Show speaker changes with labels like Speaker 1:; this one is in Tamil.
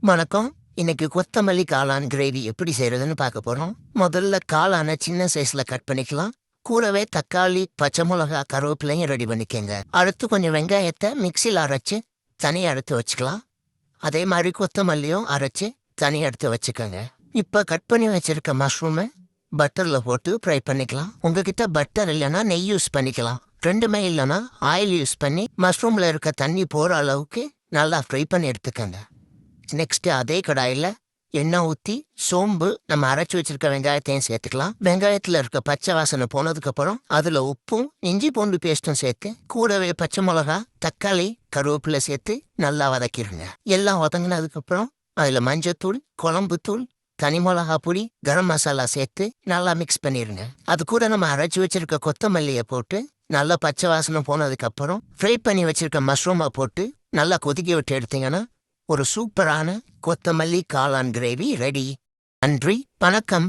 Speaker 1: வணக்கம். இன்னைக்கு கொத்தமல்லி காளான் கிரேவி எப்படி செய்யறதுன்னு பார்க்க போறோம். முதல்ல காளானை சின்ன சைஸ்ல கட் பண்ணிக்கலாம். கூடவே தக்காளி, பச்சை மிளகா, கருவேப்பிலையும் ரெடி பண்ணிக்கங்க. அடுத்து கொஞ்சம் வெங்காயத்தை மிக்சியில் அரைச்சு தனியாக எடுத்து வச்சுக்கலாம். அதே மாதிரி கொத்தமல்லியும் அரைச்சு தனியாக எடுத்து வச்சுக்கோங்க. இப்போ கட் பண்ணி வச்சிருக்க மஷ்ரூமை பட்டரில் போட்டு ஃப்ரை பண்ணிக்கலாம். உங்ககிட்ட பட்டர் இல்லைன்னா நெய் யூஸ் பண்ணிக்கலாம். ரெண்டுமே இல்லைன்னா ஆயில் யூஸ் பண்ணி மஷ்ரூமில் இருக்க தண்ணி போகிற அளவுக்கு நல்லா ஃப்ரை பண்ணி எடுத்துக்கோங்க. நெக்ஸ்ட் அதே கடாயில் எண்ணெய் ஊற்றி சோம்பு நம்ம அரைச்சி வச்சிருக்க வெங்காயத்தையும் சேர்த்துக்கலாம். வெங்காயத்தில் இருக்க பச்சை வாசனை போனதுக்கப்புறம் அதில் உப்பும் இஞ்சி பூண்டு பேஸ்ட்டும் சேர்த்து கூடவே பச்சை மிளகா, தக்காளி, கருவேப்பிலை சேர்த்து நல்லா வதக்கிடுங்க. எல்லாம் வதங்கினதுக்கப்புறம் அதில் மஞ்சத்தூள், குழம்புத்தூள், தனி மிளகா பொடி, கரம் மசாலா சேர்த்து நல்லா மிக்ஸ் பண்ணிடுங்க. அது கூட நம்ம அரைச்சி வச்சிருக்க கொத்தமல்லியை போட்டு நல்லா பச்சை வாசனை போனதுக்கப்புறம் ஃப்ரை பண்ணி வச்சிருக்க மஷ்ரூமை போட்டு நல்லா கொதிக்க விட்டு எடுத்தீங்கன்னா ஒரு சூப்பரான கொத்தமல்லி காளான் கிரேவி ரெடி. நன்றி, வணக்கம்.